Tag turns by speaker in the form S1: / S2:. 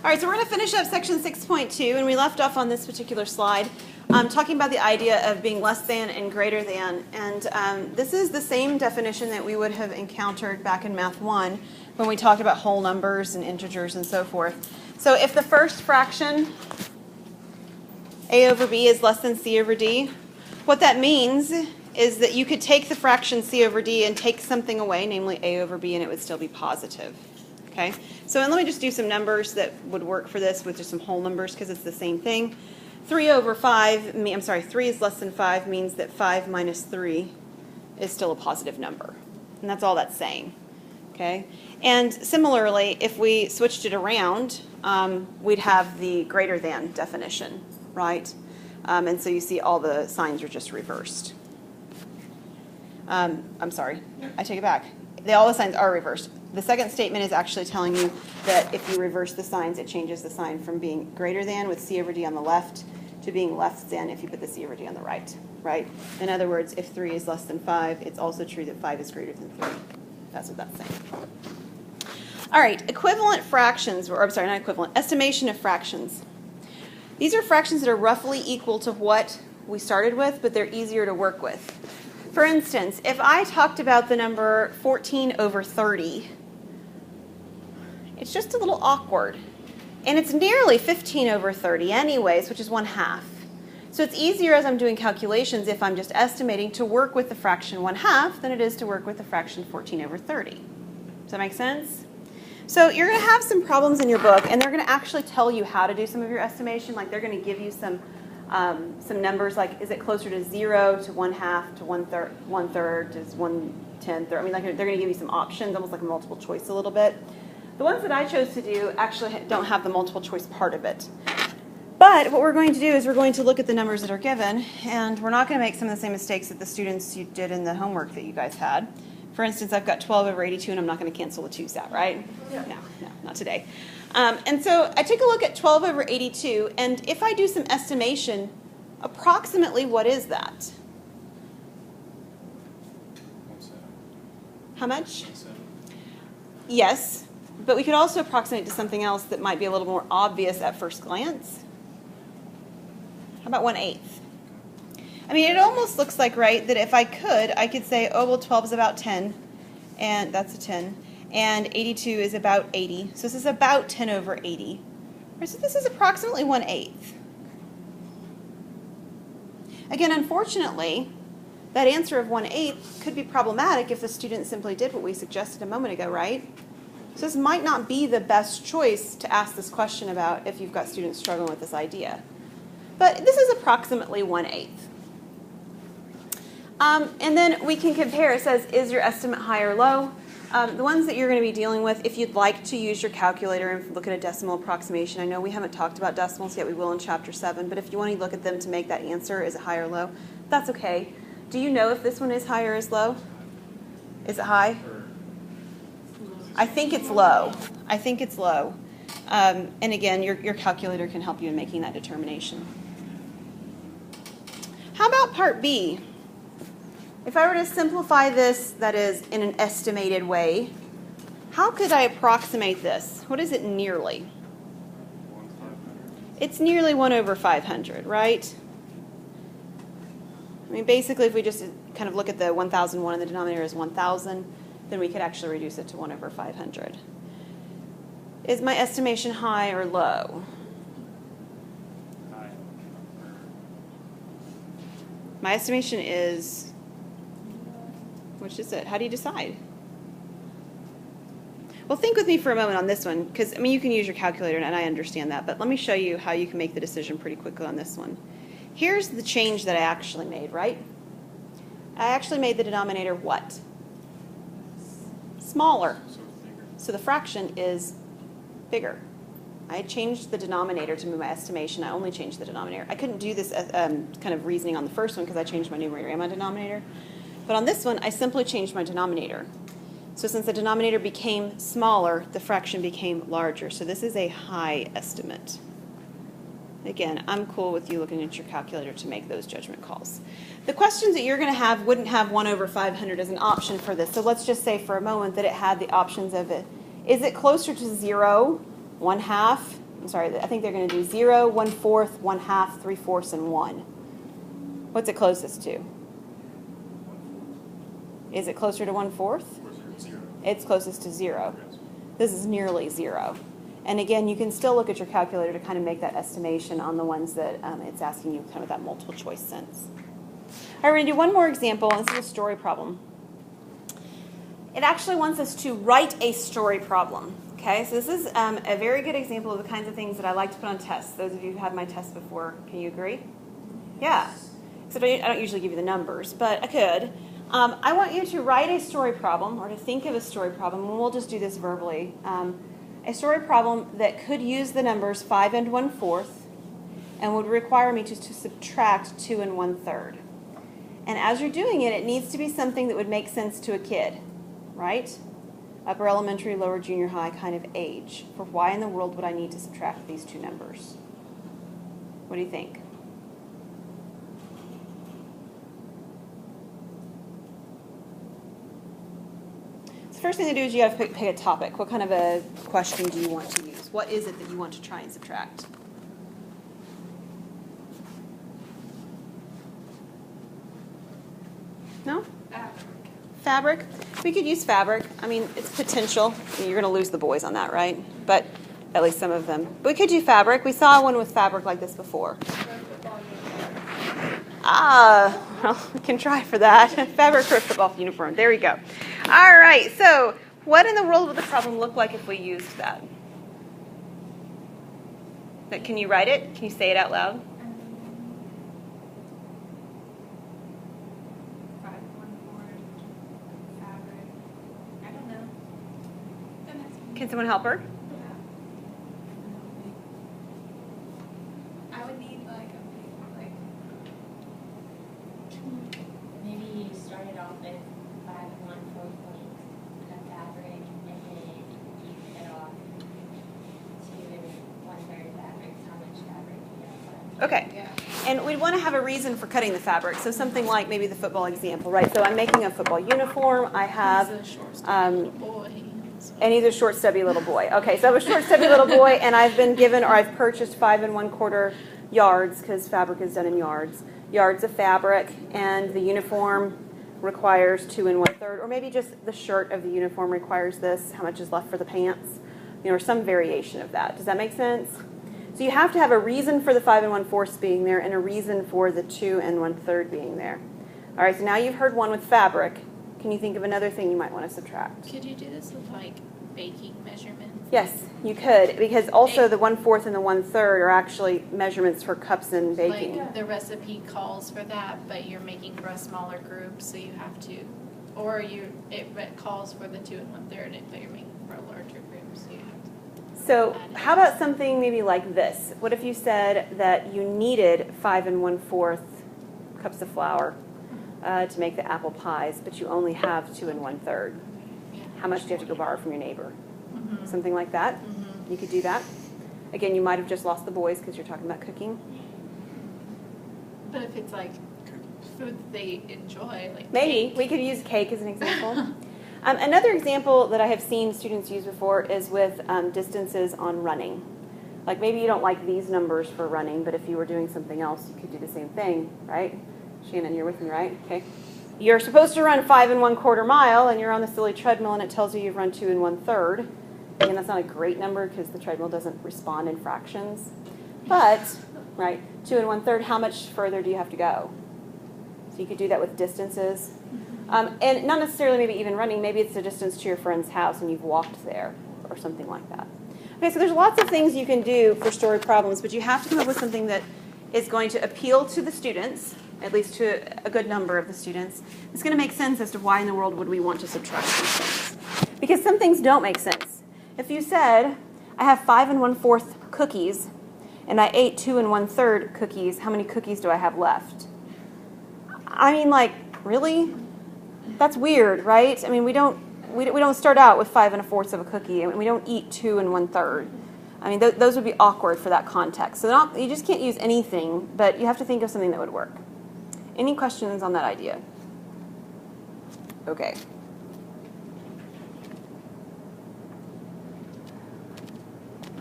S1: All right, so we're going to finish up section 6.2, and we left off on this particular slide talking about the idea of being less than and greater than. And this is the same definition that we would have encountered back in Math 1 when we talked about whole numbers and integers and so forth. So if the first fraction, a over b, is less than c over d, what that means is that you could take the fraction c over d and take something away, namely a over b, and it would still be positive. Okay, so and let me just do some numbers that would work for this with just some whole numbers because it's the same thing. 3 over 5, I'm sorry, 3 is less than 5 means that 5 minus 3 is still a positive number. And that's all that's saying. Okay, and similarly, if we switched it around, we'd have the greater than definition, right? And so you see all the signs are just reversed. I'm sorry, I take it back. All the signs are reversed. The second statement is actually telling you that if you reverse the signs, it changes the sign from being greater than with c over d on the left to being less than if you put the c over d on the right, right? In other words, if 3 is less than 5, it's also true that 5 is greater than 3. That's what that's saying. All right, equivalent fractions, or I'm sorry, not equivalent, estimation of fractions. These are fractions that are roughly equal to what we started with, but they're easier to work with. For instance, if I talked about the number 14 over 30, it's just a little awkward. And it's nearly 15 over 30 anyways, which is 1/2. So it's easier as I'm doing calculations if I'm just estimating to work with the fraction 1/2 than it is to work with the fraction 14 over 30. Does that make sense? So you're going to have some problems in your book, and they're going to actually tell you how to do some of your estimation. Like they're going to give you some numbers like, is it closer to 0 to 1/2 to 1/3 to 1/10? I mean, like they're going to give you some options, almost like a multiple choice a little bit. The ones that I chose to do actually don't have the multiple choice part of it. But what we're going to do is we're going to look at the numbers that are given, and we're not going to make some of the same mistakes that the students you did in the homework that you guys had. For instance, I've got 12 over 82, and I'm not going to cancel the 2's out, right? Yeah. No, not today. And so I took a look at 12 over 82, and if I do some estimation, approximately what is that? How much? Yes, but we could also approximate to something else that might be a little more obvious at first glance. How about 1/8? I mean, it almost looks like, right, that if I could say, oh, well, 12 is about 10, and that's a 10, and 82 is about 80. So this is about 10 over 80. Right, so this is approximately 1/8. Again, unfortunately, that answer of 1/8 could be problematic if the student simply did what we suggested a moment ago, right? So this might not be the best choice to ask this question about if you've got students struggling with this idea. But this is approximately 1/8. And then we can compare. It says, is your estimate high or low? The ones that you're going to be dealing with, if you'd like to use your calculator and look at a decimal approximation, I know we haven't talked about decimals yet, we will in Chapter 7, but if you want to look at them to make that answer, is it high or low? That's okay. Do you know if this one is high or is low? Is it high? I think it's low. I think it's low. And again, your calculator can help you in making that determination. How about part B? If I were to simplify this, that is, in an estimated way, how could I approximate this? What is it nearly? It's nearly 1 over 500, right? I mean, basically, if we just kind of look at the 1001 and the denominator is 1000, then we could actually reduce it to 1 over 500. Is my estimation high or low?
S2: High.
S1: My estimation is... which is it? How do you decide? Well, think with me for a moment on this one, because, I mean, you can use your calculator, and I understand that, but let me show you how you can make the decision pretty quickly on this one. Here's the change that I actually made, right? I actually made the denominator what? Smaller. So the fraction is bigger. I changed the denominator to move my estimation. I only changed the denominator. I couldn't do this kind of reasoning on the first one because I changed my numerator and my denominator. But on this one, I simply changed my denominator. So since the denominator became smaller, the fraction became larger. So this is a high estimate. Again, I'm cool with you looking at your calculator to make those judgment calls. The questions that you're going to have wouldn't have 1 over 500 as an option for this. So let's just say for a moment that it had the options of it. Is it closer to 0, 1/2, I'm sorry, I think they're going to do 0, 1/4, 1/2, 3/4, and 1. What's it closest to? Is it closer to 1/4? It's closest to 0. This is nearly 0. And again, you can still look at your calculator to kind of make that estimation on the ones that it's asking you kind of with that multiple choice sense. All right, we're going to do one more example. This is a story problem. It actually wants us to write a story problem. Okay, so this is a very good example of the kinds of things that I like to put on tests. Those of you who've had my tests before, can you agree? Yeah. Except I don't usually give you the numbers, but I could. I want you to write a story problem, or to think of a story problem, and we'll just do this verbally. A story problem that could use the numbers 5 and 1/4 and would require me to subtract 2 and 1/3. And as you're doing it, it needs to be something that would make sense to a kid, right? Upper elementary, lower junior high kind of age. For why in the world would I need to subtract these two numbers? What do you think? First thing to do is you got to pick a topic. What kind of a question do you want to use? What is it that you want to try and subtract? No? Fabric. We could use fabric. I mean, it's potential. I mean, you're going to lose the boys on that, right? But at least some of them. But we could do fabric. We saw one with fabric like this before. Well, we can try for that. Fabric for a football uniform. There we go. All right, so what in the world would the problem look like if we used that? Can you write it? Can you say it out loud?
S3: 5, 1/4, fabric. I don't know.
S1: Can someone help her?
S3: I would need
S4: Maybe you started off with 5 and 1/4 points of fabric, and then you cut off 2 and 1/3 fabric. How much fabric do you have left?
S1: Okay.
S3: Yeah.
S1: And we'd want to have a reason for cutting the fabric. So something like maybe the football example, right? So I'm making a football uniform. I have, and he's a short, stubby little boy. Okay, so I have a short, stubby little boy, and I've been given, or I've purchased 5 and 1/4 yards, because fabric is done in yards of fabric, and the uniform requires 2 and 1/3, or maybe just the shirt of the uniform requires this. How much is left for the pants? Or some variation of that. Does that make sense? So you have to have a reason for the 5 and 1/4 being there, and a reason for the 2 and 1/3 being there. All right, so now you've heard one with fabric. Can you think of another thing you might want to subtract?
S5: Could you do this with baking measurements?
S1: Yes, you could, because also the 1/4 and the 1/3 are actually measurements for cups and baking.
S5: The recipe calls for that, but you're making for a smaller group, so you have to, or it calls for the 2 and 1/3, but you're making for a larger group, so you have to.
S1: So how about something maybe like this? What if you said that you needed 5 and 1/4 cups of flour to make the apple pies, but you only have 2 and 1/3?
S5: Yeah.
S1: How much do you have to go borrow from your neighbor?
S5: Mm-hmm.
S1: Something like that.
S5: Mm-hmm.
S1: You could do that. Again, you might have just lost the boys because you're talking about cooking.
S5: But if it's food that they enjoy,
S1: Maybe.
S5: cake.
S1: We could use cake as an example. Another example that I have seen students use before is with distances on running. Like maybe you don't like these numbers for running, but if you were doing something else, you could do the same thing, right? Shannon, you're with me, right? Okay. You're supposed to run 5 and 1/4 mile, and you're on the silly treadmill, and it tells you you've run 2 and 1/3. Again, that's not a great number because the treadmill doesn't respond in fractions. But, right, 2 and 1/3, how much further do you have to go? So you could do that with distances. And not necessarily maybe even running. Maybe it's the distance to your friend's house and you've walked there or something like that. Okay, so there's lots of things you can do for story problems, but you have to come up with something that is going to appeal to the students, at least to a good number of the students. It's going to make sense as to why in the world would we want to subtract these things. Because some things don't make sense. If you said, I have 5 and 1/4 cookies, and I ate 2 and 1/3 cookies, how many cookies do I have left? I mean, really? That's weird, right? I mean, we don't start out with 5 1/4 of a cookie, and we don't eat 2 and 1/3. I mean, those would be awkward for that context. So you just can't use anything, but you have to think of something that would work. Any questions on that idea? Okay.